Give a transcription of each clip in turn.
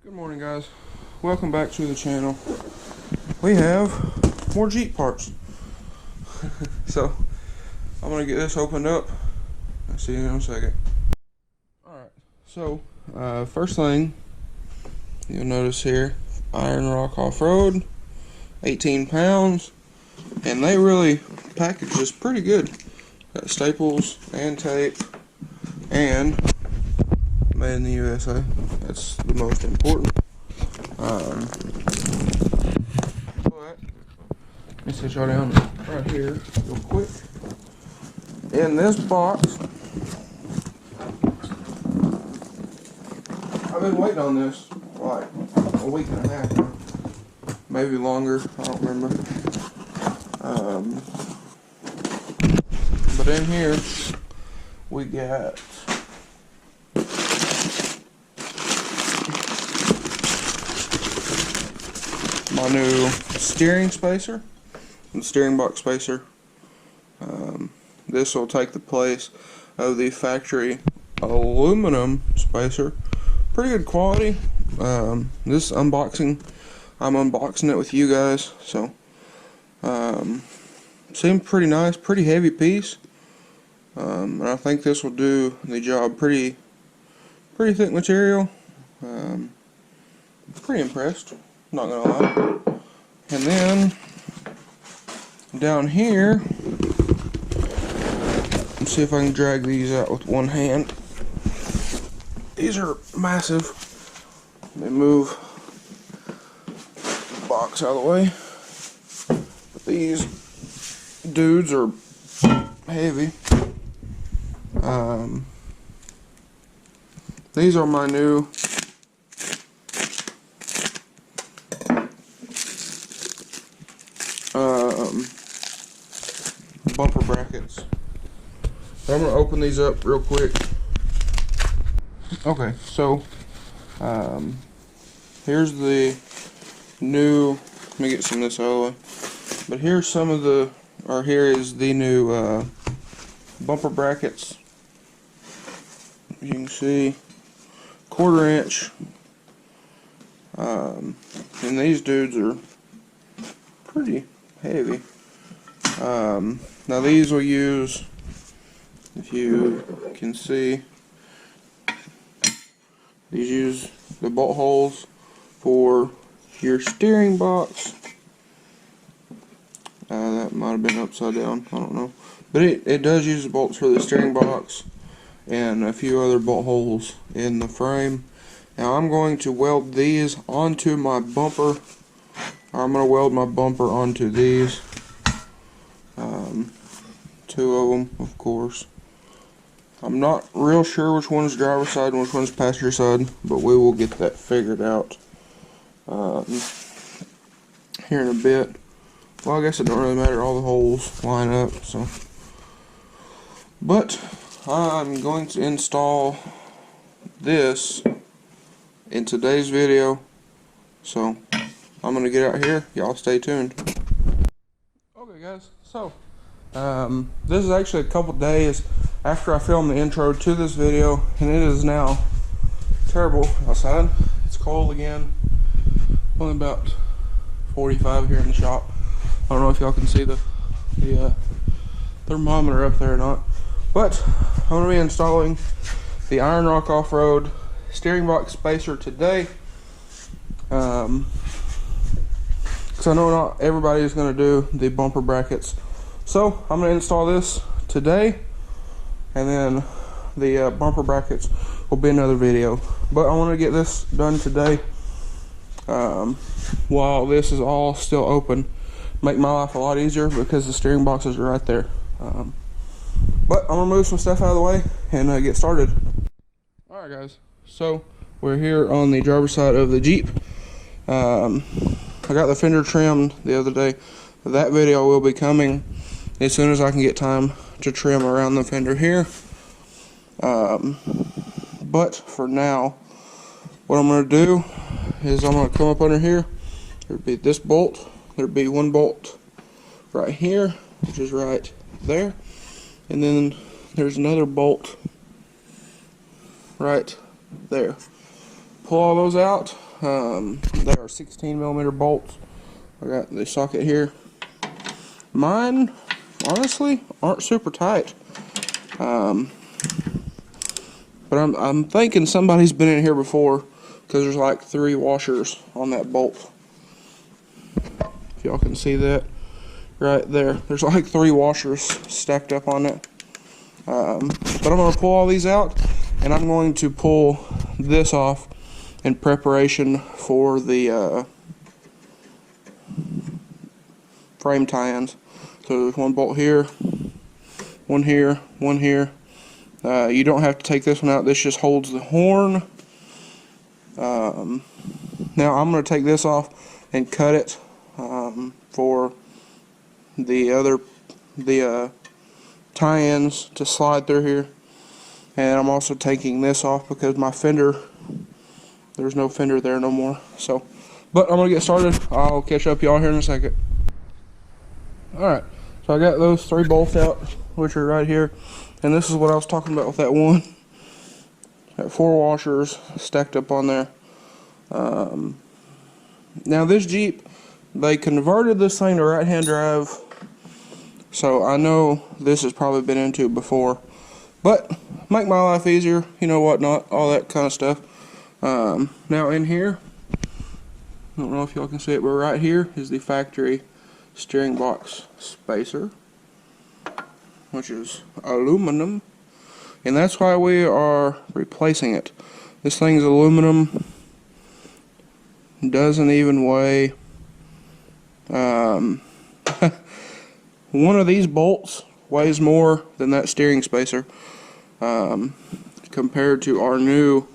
Good morning, guys. Welcome back to the channel. We have more Jeep parts. So I'm gonna get this opened up. I'll see you in a second. Alright, so first thing you'll notice here, Iron Rock Off-Road, 18 pounds, and they really package this pretty good. Got staples and tape, and made in the USA. That's the most important. But let me set y'all down right here real quick. In this box, I've been waiting on this like a week and a half now, maybe longer. I don't remember. But in here we got my new steering spacer, and steering box spacer. This will take the place of the factory aluminum spacer. Pretty good quality. This unboxing, I'm unboxing it with you guys, so seemed pretty nice, pretty heavy piece. And I think this will do the job. Pretty thick material. Pretty impressed, not gonna lie. And then down here, let's see if I can drag these out with one hand. These are massive. Let me move the box out of the way. But these dudes are heavy. These are my new bumper brackets. So I'm going to open these up real quick. Okay, so here's the new, let me get some of this out of the way. But here's some of the, or here is the new bumper brackets. You can see 1/4 inch. And these dudes are pretty heavy. Now these will use, if you can see, these use the bolt holes for your steering box. That might have been upside down, I don't know. But it does use the bolts for the steering box and a few other bolt holes in the frame. Now I'm going to weld these onto my bumper. I'm going to weld my bumper onto these. 2 of them, of course. I'm not real sure which one's driver's side and which one's passenger side, but we will get that figured out here in a bit. Well, I guess it don't really matter, all the holes line up, so. But I'm going to install this in today's video, so I'm going to get out here. Y'all stay tuned. Okay, guys, so this is actually a couple days after I filmed the intro to this video, and it is now terrible outside. It's cold again. Only about 45 here in the shop. I don't know if y'all can see the thermometer up there or not, but I'm going to be installing the Iron Rock Off-Road steering box spacer today. Because I know not everybody is going to do the bumper brackets. So I'm going to install this today, and then the bumper brackets will be another video. But I want to get this done today while this is all still open. Make my life a lot easier because the steering boxes are right there. But I'm going to move some stuff out of the way and get started. Alright, guys, so we're here on the driver's side of the Jeep. I got the fender trimmed the other day. That video will be coming as soon as I can get time to trim around the fender here. But for now, what I'm going to do is I'm going to come up under here. There'd be this bolt. There'd be one bolt right here, which is right there. And then there's another bolt right there. Pull all those out. They are 16mm bolts. I got the socket here. Mine, honestly, aren't super tight. But I'm thinking somebody's been in here before, because there's like 3 washers on that bolt. If y'all can see that right there, there's like 3 washers stacked up on it. But I'm going to pull all these out, and I'm going to pull this off in preparation for the frame tie-ins. So there's 1 bolt here, 1 here, 1 here. You don't have to take this one out. This just holds the horn. Now I'm going to take this off and cut it for the tie-ins to slide through here. And I'm also taking this off because my fender, there's no fender there no more. So, but I'm going to get started. I'll catch up y'all here in a second. Alright, so I got those 3 bolts out, which are right here. And this is what I was talking about with that one. Got 4 washers stacked up on there. Now this Jeep, they converted this thing to right-hand drive. So I know this has probably been into before. But make my life easier, you know, whatnot, all that kind of stuff. Now in here, I don't know if y'all can see it, but right here is the factory steering box spacer, which is aluminum, and that's why we are replacing it. This thing's aluminum, doesn't even weigh one of these bolts weighs more than that steering spacer, compared to our new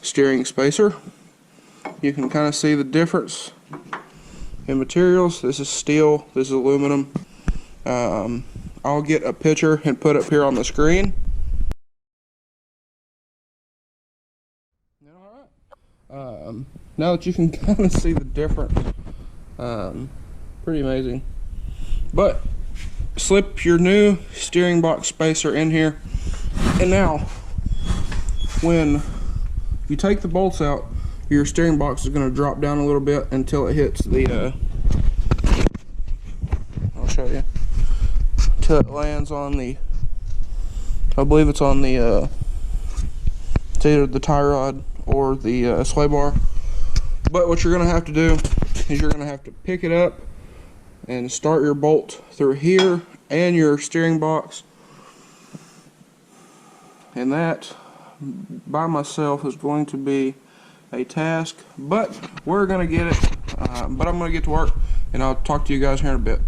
steering spacer. You can kind of see the difference in materials. This is steel, this is aluminum. I'll get a picture and put up here on the screen. Now that you can kind of see the difference, pretty amazing. But slip your new steering box spacer in here, and now when you take the bolts out, your steering box is going to drop down a little bit until it hits the I'll show you, until it lands on the, I believe it's on the it's either the tie rod or the sway bar. But what you're going to have to do is you're going to have to pick it up and start your bolt through here and your steering box, and that by myself is going to be a task, but we're going to get it. But I'm going to get to work, and I'll talk to you guys here in a bit.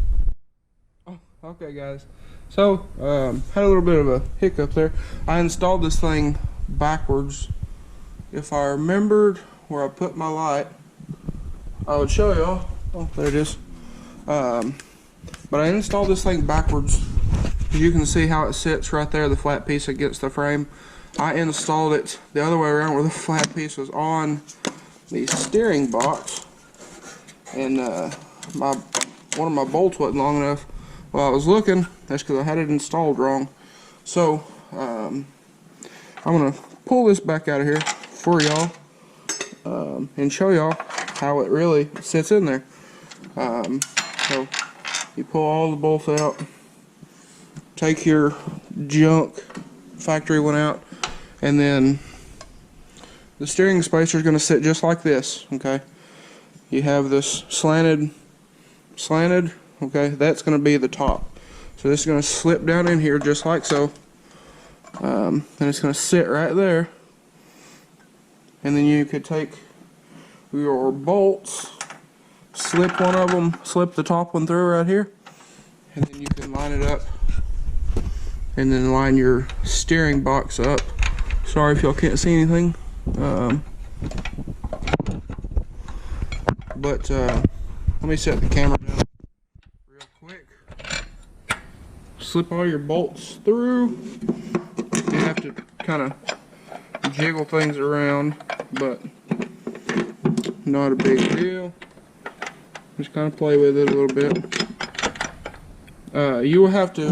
Okay guys, so had a little bit of a hiccup there. I installed this thing backwards. If I remembered where I put my light, I would show y'all. Oh, there it is. But I installed this thing backwards. You can see how it sits right there, the flat piece against the frame. I installed it the other way around, where the flat piece was on the steering box, and one of my bolts wasn't long enough. While I was looking, that's because I had it installed wrong. So I'm gonna pull this back out of here for y'all, and show y'all how it really sits in there. So you pull all the bolts out, take your junk factory one out, and then the steering spacer is going to sit just like this. Okay, you have this slanted, okay, that's going to be the top. So this is going to slip down in here just like so, and it's going to sit right there. And then you could take your bolts, slip one of them, slip the top one through right here, and then you can line it up, and then line your steering box up. Sorry if y'all can't see anything, but let me set the camera down real quick. Slip all your bolts through. You have to kind of jiggle things around, but not a big deal. Just kind of play with it a little bit. You'll have to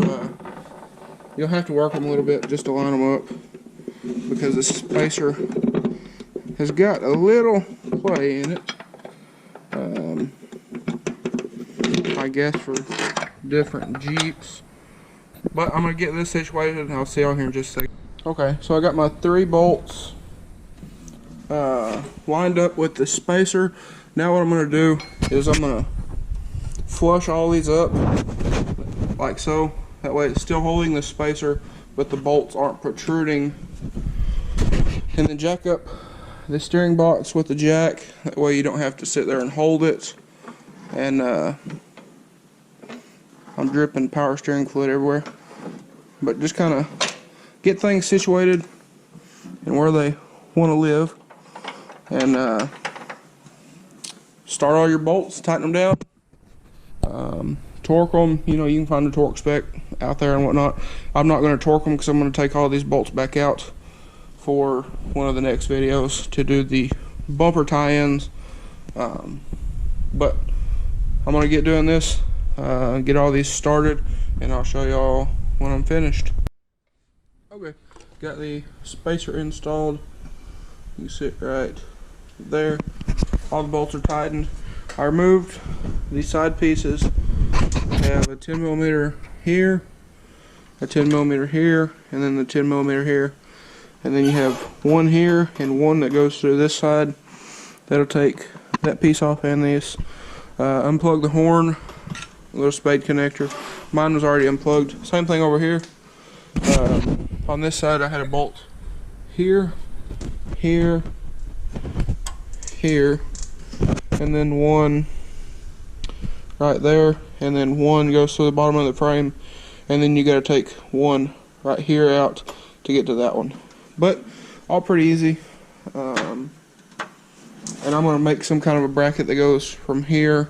work them a little bit just to line them up, because the spacer has got a little play in it. I guess for different Jeeps. But I'm going to get this situated and I'll see y'all here in just a second. Okay, so I got my 3 bolts lined up with the spacer. Now what I'm going to do is I'm going to flush all these up like so. That way it's still holding the spacer, but the bolts aren't protruding. And then jack up the steering box with the jack. That way you don't have to sit there and hold it. And I'm dripping power steering fluid everywhere. But just kind of get things situated and where they want to live. And start all your bolts, tighten them down. Torque them, you know, you can find a torque spec out there and whatnot. I'm not going to torque them because I'm going to take all these bolts back out for one of the next videos to do the bumper tie-ins. But I'm going to get doing this, get all these started, and I'll show y'all when I'm finished. Okay, got the spacer installed. You sit right there. All the bolts are tightened. I removed these side pieces. I have a 10mm here, a 10mm here, and then the 10mm here. And then you have one here and one that goes through this side. That'll take that piece off and this. Unplug the horn, a little spade connector. Mine was already unplugged. Same thing over here. On this side I had a bolt here, here, here, and then one right there, and then one goes to the bottom of the frame, and then you got to take one right here out to get to that one. But all pretty easy. And I'm going to make some kind of a bracket that goes from here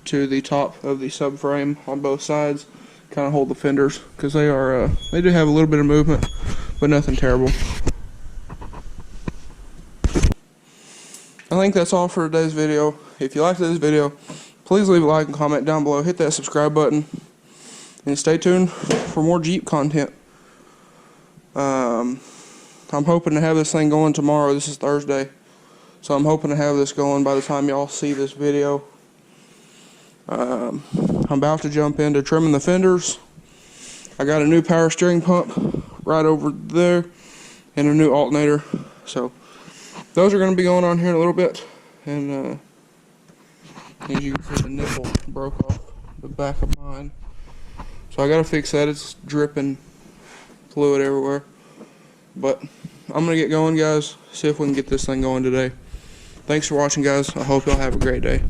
to the top of the subframe on both sides, kind of hold the fenders, because they are they do have a little bit of movement, but nothing terrible. I think that's all for today's video. If you liked this video, please leave a like and comment down below. Hit that subscribe button, and stay tuned for more Jeep content. I'm hoping to have this thing going tomorrow. This is Thursday, so I'm hoping to have this going by the time y'all see this video. I'm about to jump into trimming the fenders. I got a new power steering pump right over there and a new alternator. So those are going to be going on here in a little bit. And as you can see, the nipple broke off the back of mine. So I got to fix that. It's dripping fluid everywhere. But I'm going to get going, guys. See if we can get this thing going today. Thanks for watching, guys. I hope y'all have a great day.